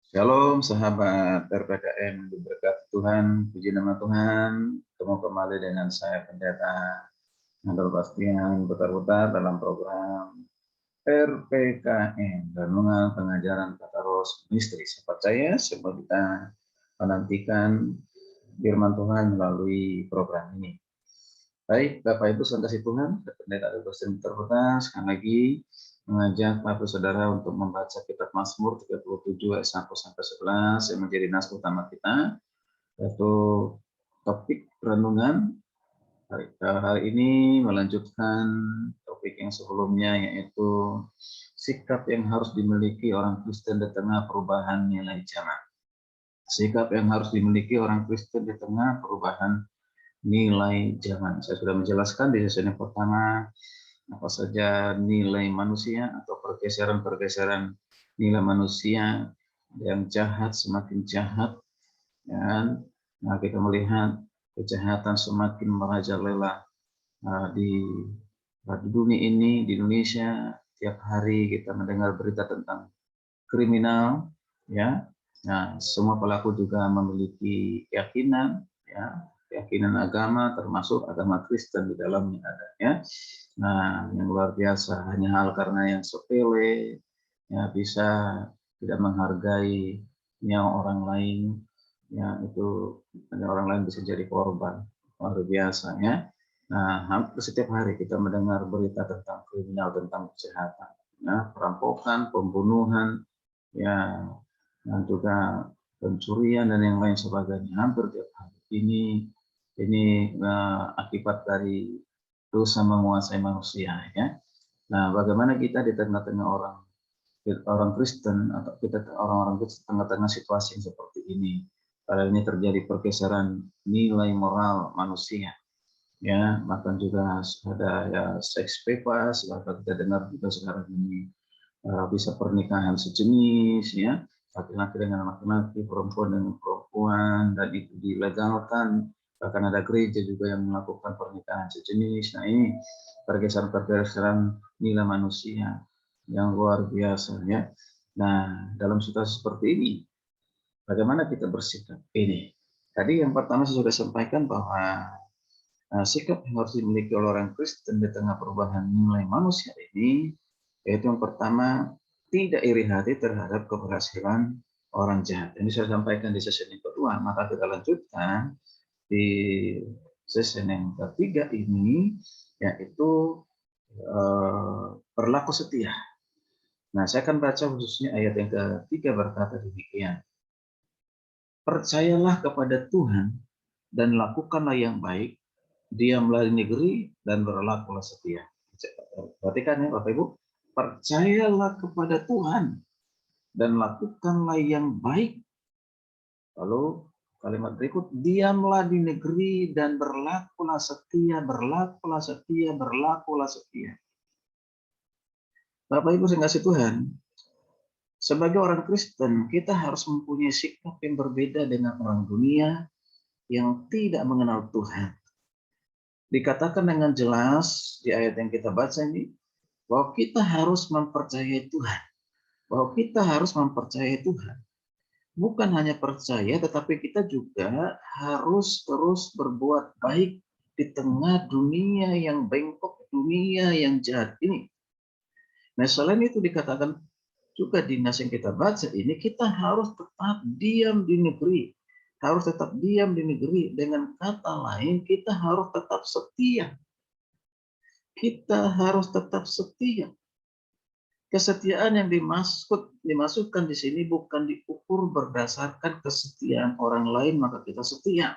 Shalom sahabat RPKM, diberkati Tuhan, puji nama Tuhan. Ketemu kembali dengan saya Pendeta Handal Bastian putar-putar dalam program RPKM, Renungan Pengajaran Kata Roh Misteri. Saya percaya semua kita menantikan firman Tuhan melalui program ini. Baik, Bapak Ibu saudara kasih Tuhan, Pendeta Handal Bastian putar-putar sekali lagi mengajak Bapak Saudara untuk membaca kitab Mazmur 37 ayat 1 sampai 11 yang menjadi nas utama kita, yaitu topik renungan hari ini melanjutkan topik yang sebelumnya, yaitu sikap yang harus dimiliki orang Kristen di tengah perubahan nilai zaman. Sikap yang harus dimiliki orang Kristen di tengah perubahan nilai zaman. Saya sudah menjelaskan di sesi yang pertama apa saja nilai manusia atau pergeseran-pergeseran nilai manusia yang jahat semakin jahat, dan kita melihat kejahatan semakin merajalela di dunia ini, di Indonesia. Tiap hari kita mendengar berita tentang kriminal, ya. Nah, semua pelaku juga memiliki keyakinan, ya, keyakinan agama, termasuk agama Kristen di dalamnya ada, ya. Nah, yang luar biasa, hanya hal karena yang sepele, ya, bisa tidak menghargai nyawa orang lain, ya, itu hanya orang lain bisa jadi korban, luar biasa, ya. Nah, hampir setiap hari kita mendengar berita tentang kriminal, tentang kejahatan, ya, perampokan, pembunuhan, ya, dan juga pencurian dan yang lain sebagainya. Hampir tiap hari ini akibat dari dosa menguasai manusia, ya. Nah, bagaimana kita di tengah-tengah orang Kristen, atau kita orang-orang Kristen tengah-tengah situasi yang seperti ini. Padahal ini terjadi pergeseran nilai moral manusia, ya. Bahkan juga ada, ya, seks bebas, bahkan kita dengar juga sekarang ini bisa pernikahan sejenis, ya, laki-laki dengan laki-laki, perempuan dengan perempuan, dan itu dilegalkan. Bahkan ada gereja juga yang melakukan pernikahan sejenis. Nah, ini pergeseran-pergeseran nilai manusia yang luar biasa, ya. Nah, dalam situasi seperti ini, bagaimana kita bersikap? Ini tadi yang pertama saya sudah sampaikan bahwa sikap yang harus dimiliki oleh orang Kristen di tengah perubahan nilai manusia ini, yaitu yang pertama, tidak iri hati terhadap keberhasilan orang jahat. Ini saya sampaikan di sesi yang kedua, maka kita lanjutkan di sesi yang ketiga ini, yaitu berlaku setia. Nah, saya akan baca khususnya ayat yang ketiga, berkata demikian. Percayalah kepada Tuhan dan lakukanlah yang baik, diamlah di negeri dan berlakulah setia. Perhatikan, ya Bapak Ibu, percayalah kepada Tuhan dan lakukanlah yang baik. Lalu kalimat berikut, diamlah di negeri dan berlakulah setia, berlakulah setia, berlakulah setia. Bapak Ibu yang kasih Tuhan, sebagai orang Kristen, kita harus mempunyai sikap yang berbeda dengan orang dunia yang tidak mengenal Tuhan. Dikatakan dengan jelas di ayat yang kita baca ini, bahwa kita harus mempercayai Tuhan. Bahwa kita harus mempercayai Tuhan. Bukan hanya percaya, tetapi kita juga harus terus berbuat baik di tengah dunia yang bengkok, dunia yang jahat ini. Nah, selain itu dikatakan juga di nas yang kita baca ini, kita harus tetap diam di negeri. Harus tetap diam di negeri. Dengan kata lain, kita harus tetap setia. Kita harus tetap setia. Kesetiaan yang dimasukkan di sini bukan diukur berdasarkan kesetiaan orang lain maka kita setia.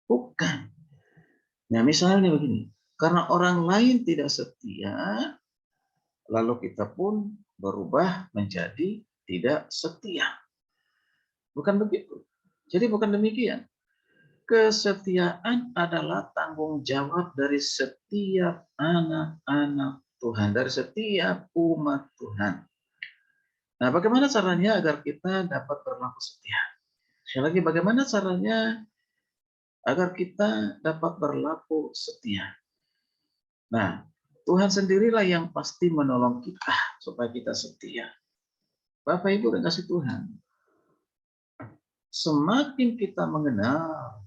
Bukan. Nah, misalnya begini, karena orang lain tidak setia, lalu kita pun berubah menjadi tidak setia. Bukan begitu. Jadi bukan demikian. Kesetiaan adalah tanggung jawab dari setiap anak-anak Tuhan, dari setiap umat Tuhan. Nah, bagaimana caranya agar kita dapat berlaku setia? Sekali lagi, bagaimana caranya agar kita dapat berlaku setia? Nah, Tuhan sendirilah yang pasti menolong kita supaya kita setia. Bapak Ibu dan kasih Tuhan, semakin kita mengenal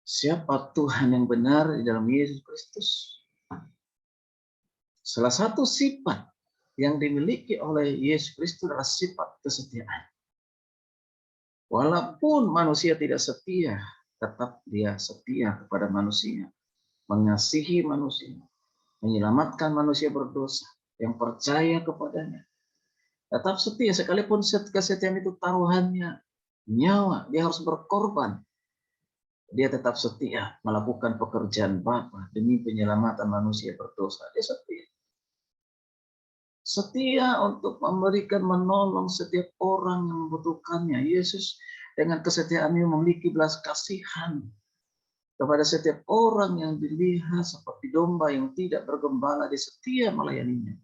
siapa Tuhan yang benar di dalam Yesus Kristus, salah satu sifat yang dimiliki oleh Yesus Kristus adalah sifat kesetiaan. Walaupun manusia tidak setia, tetap dia setia kepada manusia, mengasihi manusia, menyelamatkan manusia berdosa yang percaya kepadanya. Tetap setia, sekalipun kesetiaan itu taruhannya nyawa, dia harus berkorban. Dia tetap setia melakukan pekerjaan Bapa demi penyelamatan manusia berdosa. Dia setia. Setia untuk memberikan, menolong setiap orang yang membutuhkannya. Yesus dengan kesetiaannya memiliki belas kasihan kepada setiap orang yang dilihat seperti domba yang tidak bergembala, dia setia melayaninya.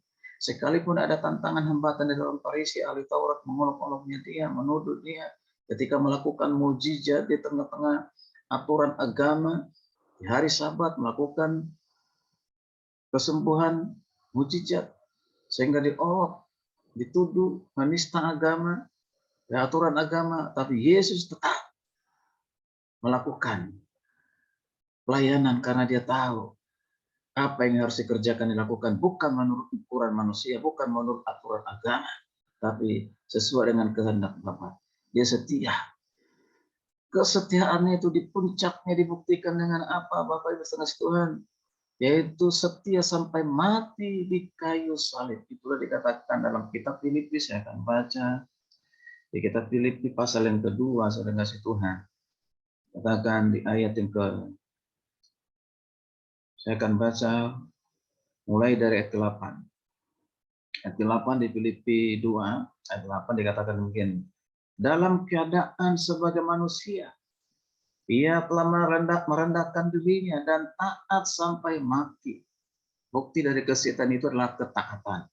Sekalipun ada tantangan hambatan di dalam Farisi, ahli Taurat mengolok-oloknya dia, menuduh dia ketika melakukan mujizat di tengah-tengah aturan agama, di hari Sabat melakukan kesembuhan mujizat, sehingga diolok, dituduh menista agama, aturan agama, tapi Yesus tetap melakukan pelayanan karena dia tahu apa yang harus dikerjakan, dilakukan bukan menurut ukuran manusia, bukan menurut aturan agama, tapi sesuai dengan kehendak Bapa. Dia setia. Kesetiaannya itu di puncaknya dibuktikan dengan apa, Bapak Ibu saudara Tuhan? Yaitu setia sampai mati di kayu salib. Itulah dikatakan dalam kitab Filipi, saya akan baca di kitab Filipi pasal yang kedua, saudara kasih Tuhan. Katakan di ayat yang saya akan baca mulai dari ayat 8. Ayat 8 di Filipi 2, ayat 8 dikatakan begini. Dalam keadaan sebagai manusia, ia telah merendahkan dirinya dan taat sampai mati. Bukti dari kesetiaan itu adalah ketaatan.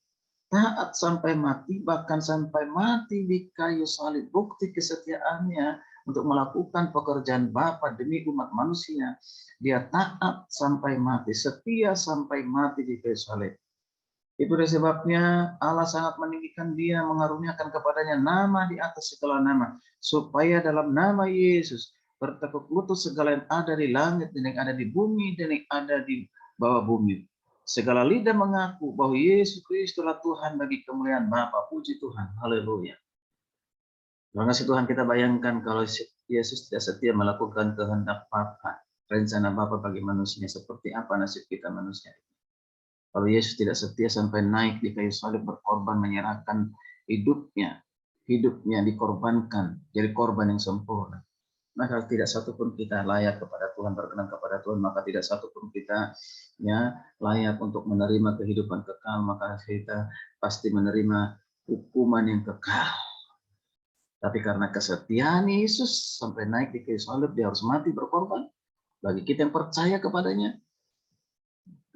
Taat sampai mati, bahkan sampai mati di kayu salib. Bukti kesetiaannya untuk melakukan pekerjaan Bapa demi umat manusia. Dia taat sampai mati, setia sampai mati di kayu salib. Itu sebabnya Allah sangat meninggikan dia, mengaruniakan kepadanya nama di atas segala nama, supaya dalam nama Yesus bertekuk lutut segala yang ada di langit dan yang ada di bumi dan yang ada di bawah bumi. Segala lidah mengaku bahwa Yesus Kristus adalah Tuhan bagi kemuliaan Bapa. Puji Tuhan. Haleluya. Terima kasih Tuhan, kita bayangkan kalau Yesus tidak setia melakukan kehendak Bapa, rencana Bapa bagi manusia, seperti apa nasib kita manusia. Kalau Yesus tidak setia sampai naik di kayu salib, berkorban, menyerahkan hidupnya dikorbankan, jadi korban yang sempurna. Maka tidak satupun kita layak kepada Tuhan, berkenan kepada Tuhan, maka tidak satupun kita layak untuk menerima kehidupan kekal, maka kita pasti menerima hukuman yang kekal. Tapi karena kesetiaan Yesus sampai naik di kayu salib, dia harus mati berkorban. Bagi kita yang percaya kepadanya,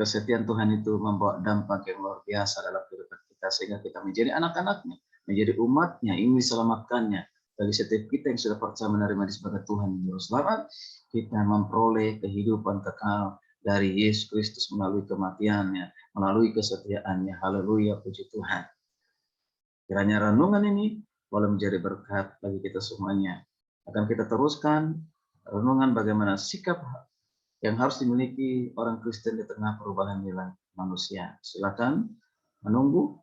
kesetiaan Tuhan itu membawa dampak yang luar biasa dalam kehidupan kita, sehingga kita menjadi anak-anaknya, menjadi umatnya, ingin diselamatkannya. Bagi setiap kita yang sudah percaya menerima dia sebagai Tuhan yang Juru Selamat, kita memperoleh kehidupan kekal dari Yesus Kristus melalui kematiannya, melalui kesetiaannya. Haleluya, puji Tuhan. Kiranya renungan ini boleh menjadi berkat bagi kita semuanya. Akan kita teruskan renungan bagaimana sikap yang harus dimiliki orang Kristen di tengah perubahan nilai manusia. Silakan menunggu,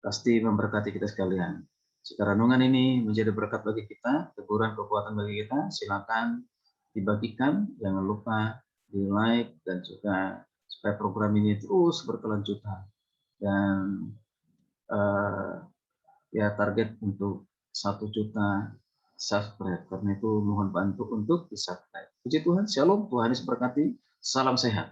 pasti memberkati kita sekalian. Jika renungan ini menjadi berkat bagi kita, teguran kekuatan bagi kita, silakan dibagikan, jangan lupa di like, dan juga supaya program ini terus berkelanjutan. Dan target untuk 1 juta subscribe, karena itu mohon bantu untuk di subscribe. Puji Tuhan, shalom, Tuhan Yesus berkati, salam sehat.